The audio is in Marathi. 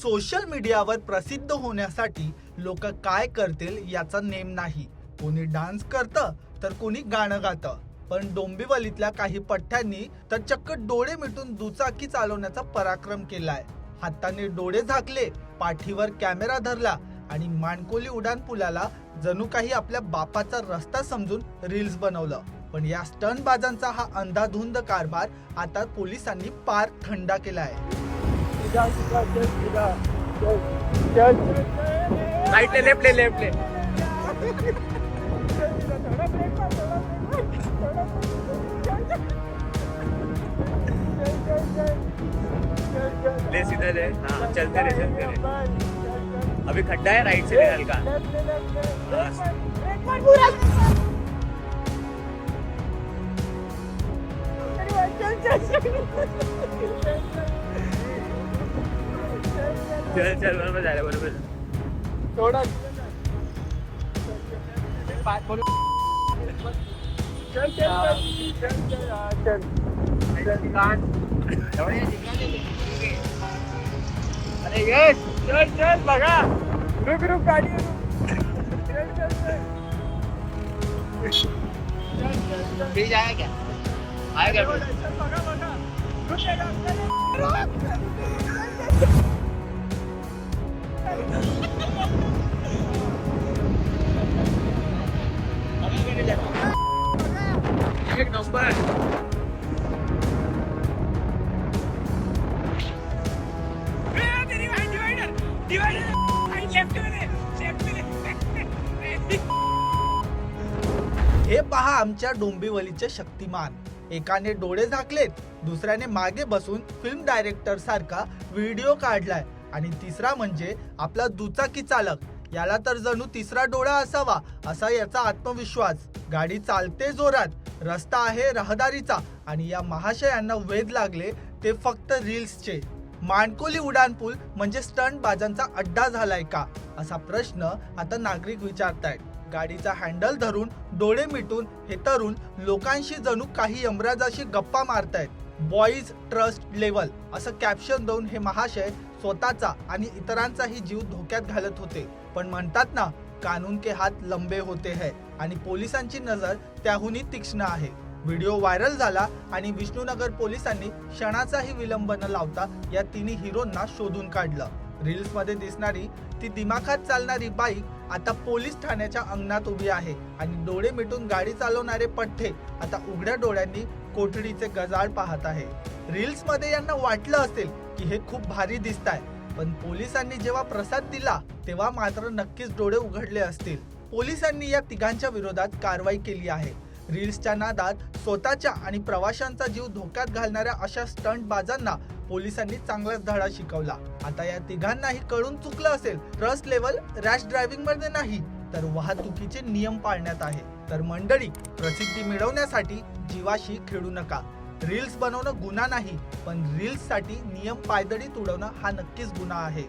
सोशल मीडियावर प्रसिद्ध होण्यासाठी लोक काय करतील याचा नेम नाही. कोणी डान्स करतं तर कोणी गाणं गातं. पण डोंबिवलीतल्या काही पठ्ठ्यांनी तर चक्क डोळे मिटून दुचाकी चालवण्याचा पराक्रम केलाय. हाताने डोळे झाकले, पाठीवर कॅमेरा धरला आणि माणकोली उड्डाणपुलाला जणू काही आपल्या बापाचा रस्ता समजून रील्स बनवलं. पण या स्टंटबाजांचा हा अंधाधुंद कारभार आता पोलिसांनी पार थंडा केलाय. राइट ले लेफ्ट ले लेफ्ट ले ले सीधा ले. हाँ चलते रहे. अभी खड्डा है, राइट से ले हल्का. चल चल बरोबर झालं बरोबर. थोड़ा चल अरे यस चल बघा. रुक गाडी फ्री जाएगा क्या? आएगा एक नंबर. हे पहा आमच्या डोंबिवलीचे शक्तिमान. एकाने डोळे झाकलेत, दुसऱ्याने मागे बसून फिल्म डायरेक्टर सारखा व्हिडिओ काढलाय आणि तिसरा म्हणजे आपला दुचाकी चालक. याला तर जणू तिसरा डोळा असावा असा याचा आत्मविश्वास. गाडी चालते जोरात, रस्ता आहे रहदारीचा आणि या महाशयांना वेध लागले ते फक्त रील्सचे. माणकोली उड्डाणपूल म्हणजे स्टंट बाजांचा अड्डा झालाय का असा प्रश्न आता नागरिक विचारतायत. गाडीचा हँडल धरून डोळे मिटून हे तरुण लोकांशी जणू काही यमराजाशी गप्पा मारतायत. बॉईज ट्रस्ट लेवल असं कॅप्शन देऊन हे महाशय स्वतःचा आणि इतरांचाही जीव धोक्यात घालत होते. पण म्हणतात ना, कानून के हात लंबे होते है आणि पोलिसांची नजर त्याहूनही तीक्ष्ण आहे. व्हिडिओ व्हायरल झाला आणि विष्णुनगर पोलिसांनी क्षणाचाही विलंब न लावता या तिन्ही हिरोंना शोधून काढलं. रील्स मध्ये दिसणारी ती दिमाखात चालणारी बाईक आता पोलीस ठाण्याच्या अंगणात उभी आहे आणि डोळे मिटून गाडी चालवणारे पठ्ठे आता उघड्या डोळ्यांनी कोठडीचे गजाळ पाहत आहे. रील्स मध्ये यांना वाटलं असेल की हे खूप भारी दिसताय, पण पोलिसांनी जेव्हा प्रसाद दिला तेव्हा मात्र नक्कीच डोळे उघडले असतील. पोलिसांनी या तिघांच्या विरोधात कारवाई केली आहे. रील्सच्या नादात स्वतःच्या आणि प्रवाशांचा जीव धोक्यात घालणाऱ्या अशा स्टंट बाजांना पोलिसांनी चांगलाच धडा शिकवला. आता या तिघांनाही कळून चुकलं असेल, ट्रस्ट लेवल रॅश ड्रायव्हिंग मध्ये नाही तर वाहतुकीचे नियम पाळण्यात आहे. तर मंडळी, प्रसिद्धी मिळवण्यासाठी जीवाशी खेळू नका. रील्स बनवणं गुन्हा नाही, पण रील्स साठी नियम पायदळी तुडवणं हा नक्कीच गुन्हा आहे.